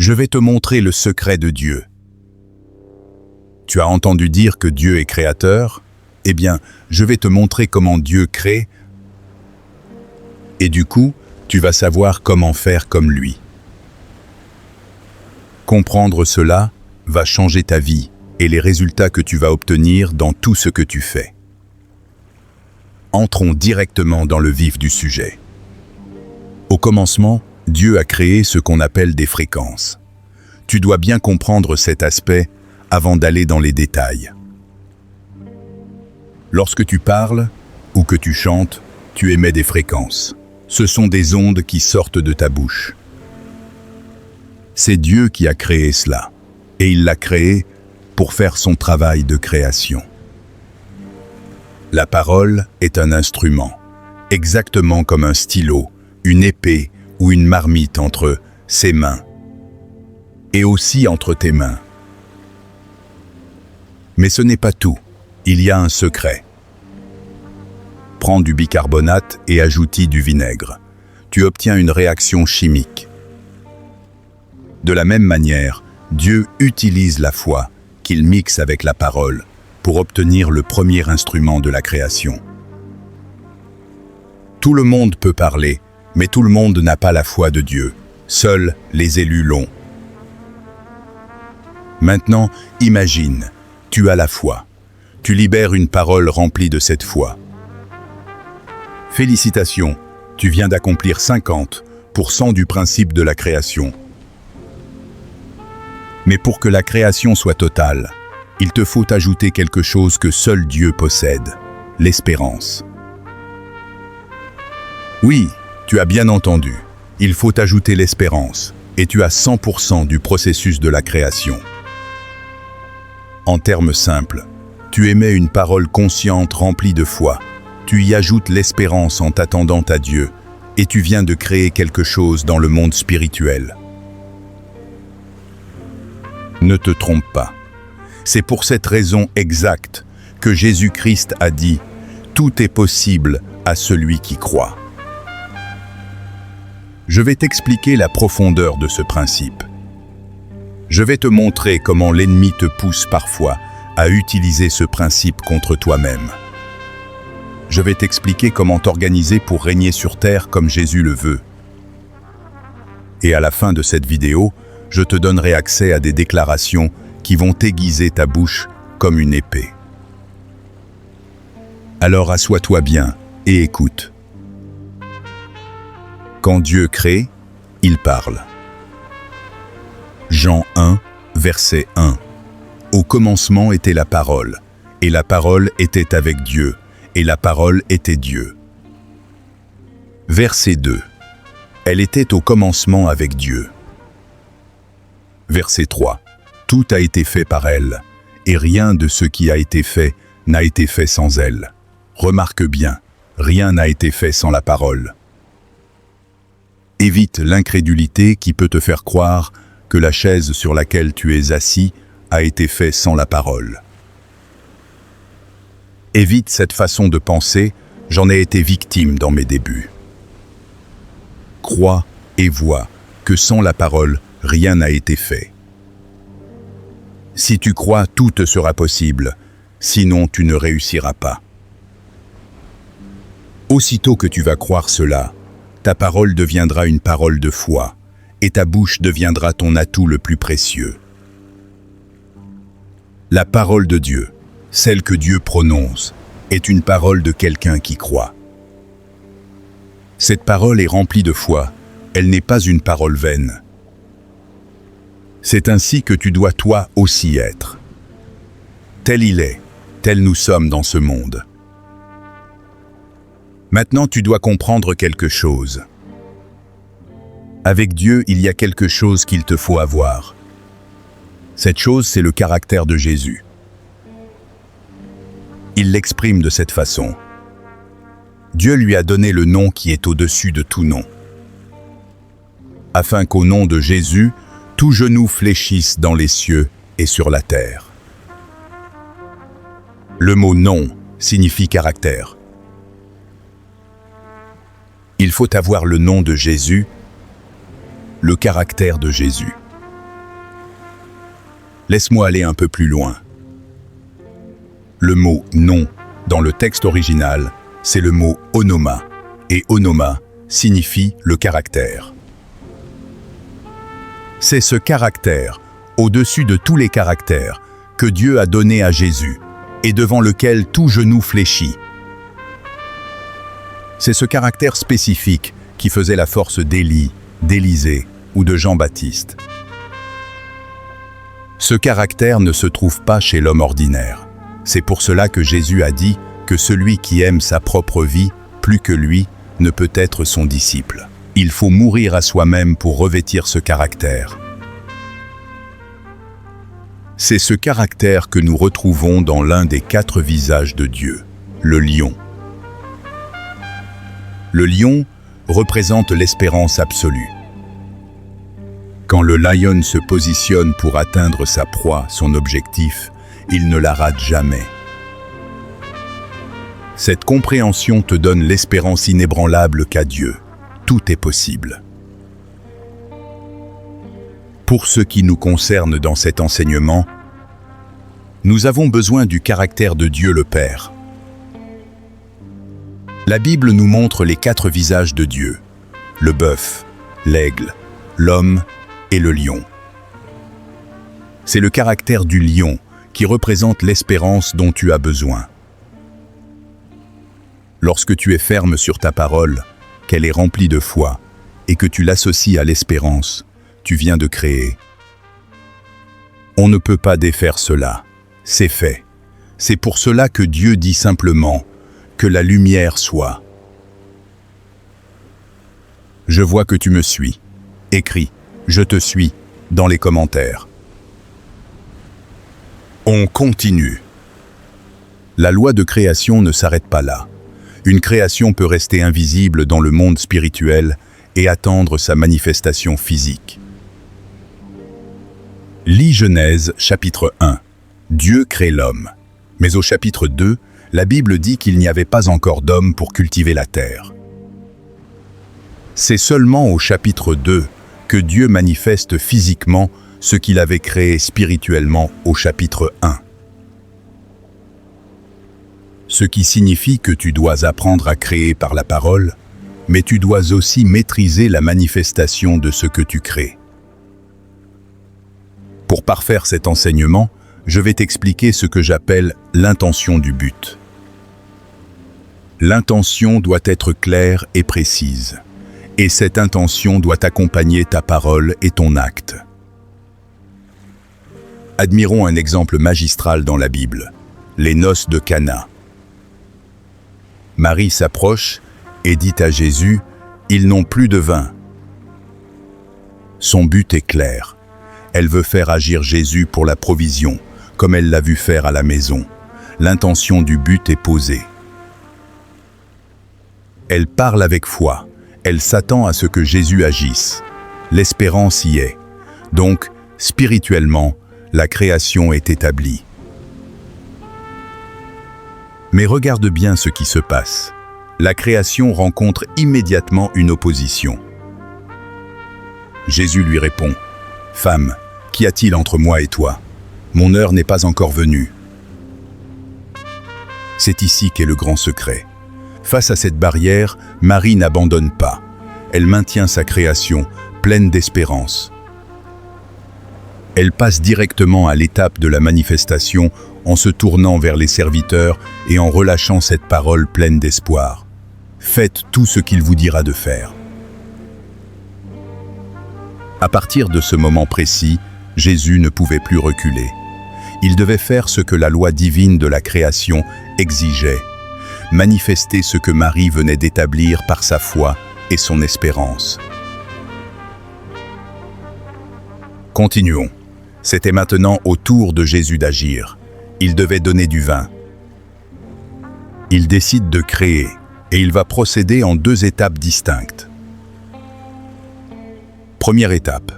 Je vais te montrer le secret de Dieu. Tu as entendu dire que Dieu est créateur? Eh bien, je vais te montrer comment Dieu crée. Et du coup, tu vas savoir comment faire comme lui. Comprendre cela va changer ta vie et les résultats que tu vas obtenir dans tout ce que tu fais. Entrons directement dans le vif du sujet. Au commencement, Dieu a créé ce qu'on appelle des fréquences. Tu dois bien comprendre cet aspect avant d'aller dans les détails. Lorsque tu parles ou que tu chantes, tu émets des fréquences. Ce sont des ondes qui sortent de ta bouche. C'est Dieu qui a créé cela, et il l'a créé pour faire son travail de création. La parole est un instrument, exactement comme un stylo, une épée ou une marmite entre ses mains, et aussi entre tes mains. Mais ce n'est pas tout, il y a un secret. Prends du bicarbonate et ajoute-y du vinaigre. Tu obtiens une réaction chimique. De la même manière, Dieu utilise la foi qu'il mixe avec la parole pour obtenir le premier instrument de la création. Tout le monde peut parler, mais tout le monde n'a pas la foi de Dieu. Seuls les élus l'ont. Maintenant, imagine, tu as la foi. Tu libères une parole remplie de cette foi. Félicitations, tu viens d'accomplir 50% du principe de la création. Mais pour que la création soit totale, il te faut ajouter quelque chose que seul Dieu possède, l'espérance. Oui, tu as bien entendu, il faut ajouter l'espérance, et tu as 100% du processus de la création. En termes simples, tu émets une parole consciente remplie de foi, tu y ajoutes l'espérance en t'attendant à Dieu, et tu viens de créer quelque chose dans le monde spirituel. Ne te trompe pas. C'est pour cette raison exacte que Jésus-Christ a dit « Tout est possible à celui qui croit ». Je vais t'expliquer la profondeur de ce principe. Je vais te montrer comment l'ennemi te pousse parfois à utiliser ce principe contre toi-même. Je vais t'expliquer comment t'organiser pour régner sur terre comme Jésus le veut. Et à la fin de cette vidéo, je te donnerai accès à des déclarations qui vont aiguiser ta bouche comme une épée. Alors assois-toi bien et écoute. Quand Dieu crée, il parle. Jean 1, verset 1. Au commencement était la parole, et la parole était avec Dieu, et la parole était Dieu. Verset 2. Elle était au commencement avec Dieu. Verset 3. Tout a été fait par elle, et rien de ce qui a été fait n'a été fait sans elle. Remarque bien, rien n'a été fait sans la parole. Évite l'incrédulité qui peut te faire croire que la chaise sur laquelle tu es assis a été faite sans la parole. Évite cette façon de penser, j'en ai été victime dans mes débuts. Crois et vois que sans la parole, rien n'a été fait. Si tu crois, tout te sera possible, sinon tu ne réussiras pas. Aussitôt que tu vas croire cela, ta parole deviendra une parole de foi, et ta bouche deviendra ton atout le plus précieux. La parole de Dieu, celle que Dieu prononce, est une parole de quelqu'un qui croit. Cette parole est remplie de foi, elle n'est pas une parole vaine. C'est ainsi que tu dois toi aussi être. Tel il est, tel nous sommes dans ce monde. Maintenant, tu dois comprendre quelque chose. Avec Dieu, il y a quelque chose qu'il te faut avoir. Cette chose, c'est le caractère de Jésus. Il l'exprime de cette façon. Dieu lui a donné le nom qui est au-dessus de tout nom, afin qu'au nom de Jésus, tout genou fléchisse dans les cieux et sur la terre. Le mot « nom » signifie caractère. Il faut avoir le nom de Jésus, le caractère de Jésus. Laisse-moi aller un peu plus loin. Le mot « nom » dans le texte original, c'est le mot « onoma », et « onoma » signifie le caractère. C'est ce caractère, au-dessus de tous les caractères, que Dieu a donné à Jésus, et devant lequel tout genou fléchit. C'est ce caractère spécifique qui faisait la force d'Élie, d'Élisée ou de Jean-Baptiste. Ce caractère ne se trouve pas chez l'homme ordinaire. C'est pour cela que Jésus a dit que celui qui aime sa propre vie plus que lui ne peut être son disciple. Il faut mourir à soi-même pour revêtir ce caractère. C'est ce caractère que nous retrouvons dans l'un des 4 visages de Dieu, le lion. Le lion représente l'espérance absolue. Quand le lion se positionne pour atteindre sa proie, son objectif, il ne la rate jamais. Cette compréhension te donne l'espérance inébranlable qu'a Dieu. Tout est possible. Pour ce qui nous concerne dans cet enseignement, nous avons besoin du caractère de Dieu le Père. La Bible nous montre les 4 visages de Dieu, le bœuf, l'aigle, l'homme et le lion. C'est le caractère du lion qui représente l'espérance dont tu as besoin. Lorsque tu es ferme sur ta parole, qu'elle est remplie de foi, et que tu l'associes à l'espérance, tu viens de créer. On ne peut pas défaire cela, c'est fait. C'est pour cela que Dieu dit simplement « que la lumière soit ». Je vois que tu me suis. Écris « je te suis » dans les commentaires. On continue. La loi de création ne s'arrête pas là. Une création peut rester invisible dans le monde spirituel et attendre sa manifestation physique. Lis Genèse, chapitre 1. Dieu crée l'homme. Mais au chapitre 2, la Bible dit qu'il n'y avait pas encore d'homme pour cultiver la terre. C'est seulement au chapitre 2 que Dieu manifeste physiquement ce qu'il avait créé spirituellement au chapitre 1. Ce qui signifie que tu dois apprendre à créer par la parole, mais tu dois aussi maîtriser la manifestation de ce que tu crées. Pour parfaire cet enseignement, je vais t'expliquer ce que j'appelle l'intention du but. L'intention doit être claire et précise, et cette intention doit accompagner ta parole et ton acte. Admirons un exemple magistral dans la Bible, les noces de Cana. Marie s'approche et dit à Jésus, « Ils n'ont plus de vin. » Son but est clair. Elle veut faire agir Jésus pour la provision, comme elle l'a vu faire à la maison. L'intention du but est posée. Elle parle avec foi. Elle s'attend à ce que Jésus agisse. L'espérance y est. Donc, spirituellement, la création est établie. Mais regarde bien ce qui se passe. La création rencontre immédiatement une opposition. Jésus lui répond, « Femme, qu'y a-t-il entre moi et toi? Mon heure n'est pas encore venue. » C'est ici qu'est le grand secret. Face à cette barrière, Marie n'abandonne pas. Elle maintient sa création, pleine d'espérance. Elle passe directement à l'étape de la manifestation en se tournant vers les serviteurs et en relâchant cette parole pleine d'espoir. Faites tout ce qu'il vous dira de faire. À partir de ce moment précis, Jésus ne pouvait plus reculer. Il devait faire ce que la loi divine de la création exigeait, manifester ce que Marie venait d'établir par sa foi et son espérance. Continuons. C'était maintenant au tour de Jésus d'agir. Il devait donner du vin. Il décide de créer, et il va procéder en 2 étapes distinctes. Première étape,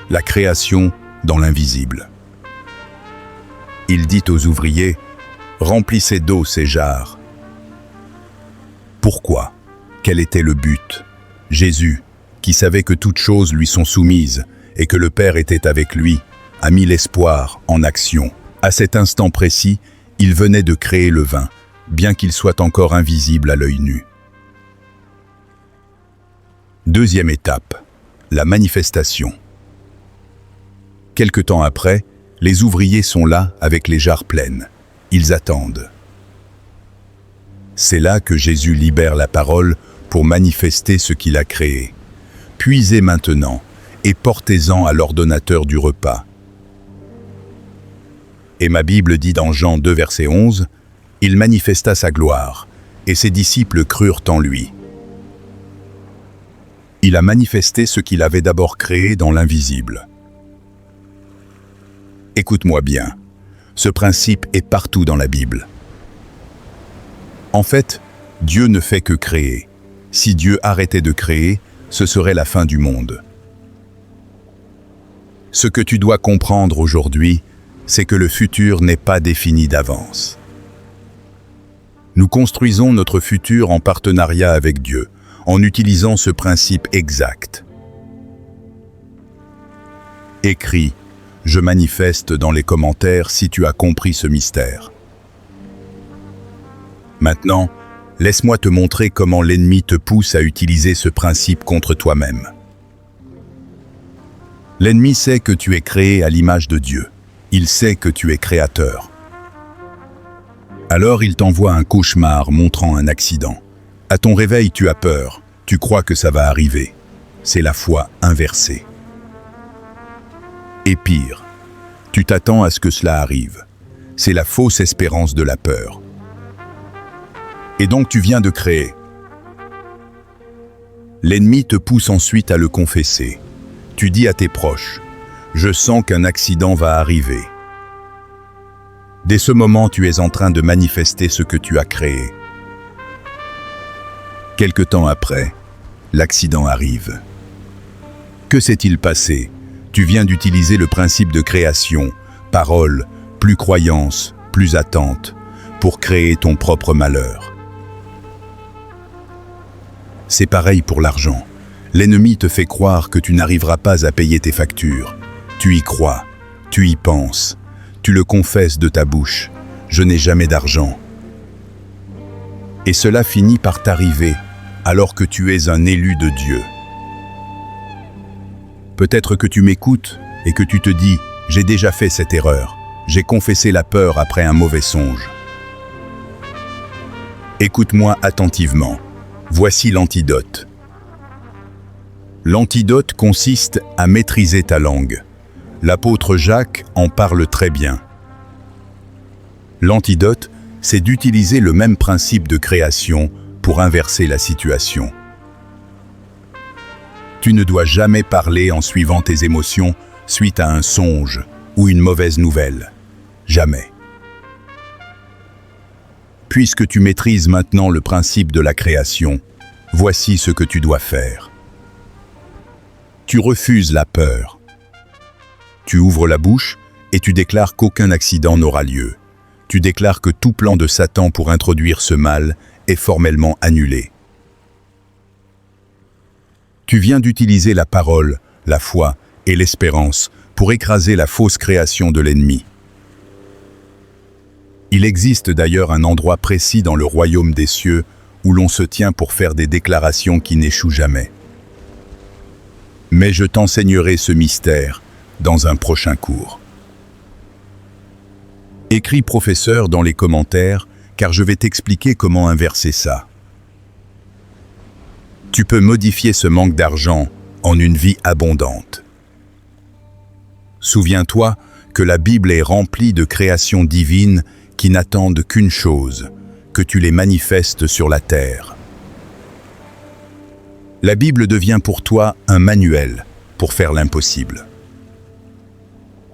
la création dans l'invisible. Il dit aux ouvriers, « Remplissez d'eau ces jarres. » Pourquoi? Quel était le but? Jésus, qui savait que toutes choses lui sont soumises et que le Père était avec lui, a mis l'espoir en action. À cet instant précis, il venait de créer le vin, bien qu'il soit encore invisible à l'œil nu. Deuxième étape, la manifestation. Quelque temps après, les ouvriers sont là avec les jarres pleines. Ils attendent. C'est là que Jésus libère la parole pour manifester ce qu'il a créé. Puisez maintenant et portez-en à l'ordonnateur du repas. Et ma Bible dit dans Jean 2, verset 11, « Il manifesta sa gloire, et ses disciples crurent en lui. » Il a manifesté ce qu'il avait d'abord créé dans l'invisible. Écoute-moi bien, ce principe est partout dans la Bible. En fait, Dieu ne fait que créer. Si Dieu arrêtait de créer, ce serait la fin du monde. Ce que tu dois comprendre aujourd'hui, c'est que le futur n'est pas défini d'avance. Nous construisons notre futur en partenariat avec Dieu, en utilisant ce principe exact. Écris « Je manifeste » dans les commentaires si tu as compris ce mystère. Maintenant, laisse-moi te montrer comment l'ennemi te pousse à utiliser ce principe contre toi-même. L'ennemi sait que tu es créé à l'image de Dieu. Il sait que tu es créateur. Alors il t'envoie un cauchemar montrant un accident. À ton réveil, tu as peur. Tu crois que ça va arriver. C'est la foi inversée. Et pire, tu t'attends à ce que cela arrive. C'est la fausse espérance de la peur. Et donc tu viens de créer. L'ennemi te pousse ensuite à le confesser. Tu dis à tes proches, « Je sens qu'un accident va arriver. » Dès ce moment, tu es en train de manifester ce que tu as créé. Quelque temps après, l'accident arrive. Que s'est-il passé? Tu viens d'utiliser le principe de création, parole, plus croyance, plus attente, pour créer ton propre malheur. C'est pareil pour l'argent. L'ennemi te fait croire que tu n'arriveras pas à payer tes factures. Tu y crois, tu y penses, tu le confesses de ta bouche. Je n'ai jamais d'argent. Et cela finit par t'arriver alors que tu es un élu de Dieu. Peut-être que tu m'écoutes et que tu te dis « J'ai déjà fait cette erreur. J'ai confessé la peur après un mauvais songe. » Écoute-moi attentivement. Voici l'antidote. L'antidote consiste à maîtriser ta langue. L'apôtre Jacques en parle très bien. L'antidote, c'est d'utiliser le même principe de création pour inverser la situation. Tu ne dois jamais parler en suivant tes émotions suite à un songe ou une mauvaise nouvelle. Jamais. Puisque tu maîtrises maintenant le principe de la création, voici ce que tu dois faire. Tu refuses la peur. Tu ouvres la bouche et tu déclares qu'aucun accident n'aura lieu. Tu déclares que tout plan de Satan pour introduire ce mal est formellement annulé. Tu viens d'utiliser la parole, la foi et l'espérance pour écraser la fausse création de l'ennemi. Il existe d'ailleurs un endroit précis dans le royaume des cieux où l'on se tient pour faire des déclarations qui n'échouent jamais. Mais je t'enseignerai ce mystère dans un prochain cours. Écris professeur dans les commentaires, car je vais t'expliquer comment inverser ça. Tu peux modifier ce manque d'argent en une vie abondante. Souviens-toi que la Bible est remplie de créations divines qui n'attendent qu'une chose, que tu les manifestes sur la terre. La Bible devient pour toi un manuel pour faire l'impossible.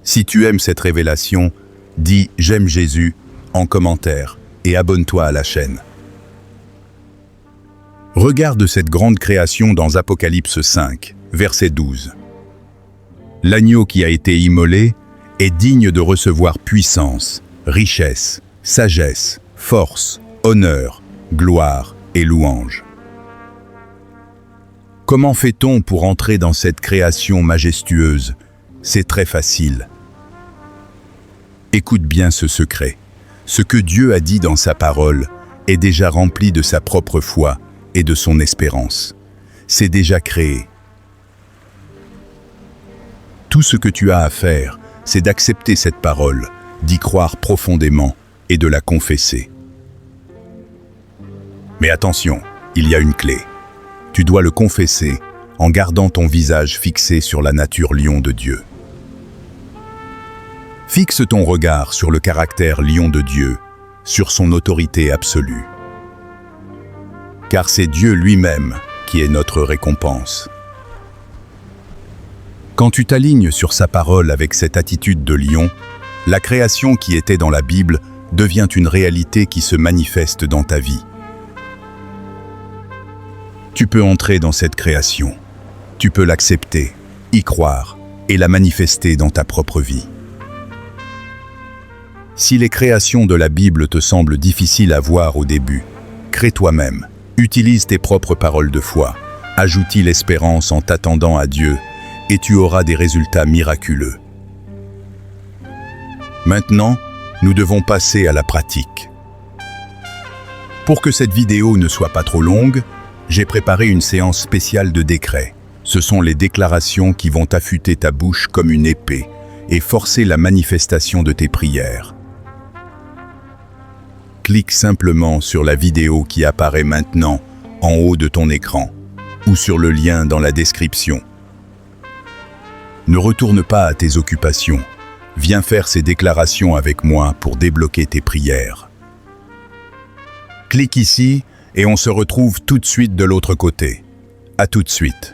Si tu aimes cette révélation, dis « J'aime Jésus » en commentaire et abonne-toi à la chaîne. Regarde cette grande création dans Apocalypse 5, verset 12. L'agneau qui a été immolé est digne de recevoir puissance, richesse, sagesse, force, honneur, gloire et louange. Comment fait-on pour entrer dans cette création majestueuse? C'est très facile. Écoute bien ce secret. Ce que Dieu a dit dans sa parole est déjà rempli de sa propre foi et de son espérance. C'est déjà créé. Tout ce que tu as à faire, c'est d'accepter cette parole, d'y croire profondément et de la confesser. Mais attention, il y a une clé. Tu dois le confesser en gardant ton visage fixé sur la nature lion de Dieu. Fixe ton regard sur le caractère lion de Dieu, sur son autorité absolue. Car c'est Dieu lui-même qui est notre récompense. Quand tu t'alignes sur sa parole avec cette attitude de lion, la création qui était dans la Bible devient une réalité qui se manifeste dans ta vie. Tu peux entrer dans cette création. Tu peux l'accepter, y croire et la manifester dans ta propre vie. Si les créations de la Bible te semblent difficiles à voir au début, crée toi-même, utilise tes propres paroles de foi, ajoute l'espérance en t'attendant à Dieu et tu auras des résultats miraculeux. Maintenant, nous devons passer à la pratique. Pour que cette vidéo ne soit pas trop longue, j'ai préparé une séance spéciale de décrets. Ce sont les déclarations qui vont affûter ta bouche comme une épée et forcer la manifestation de tes prières. Clique simplement sur la vidéo qui apparaît maintenant en haut de ton écran ou sur le lien dans la description. Ne retourne pas à tes occupations. Viens faire ces déclarations avec moi pour débloquer tes prières. Clique ici et on se retrouve tout de suite de l'autre côté. À tout de suite.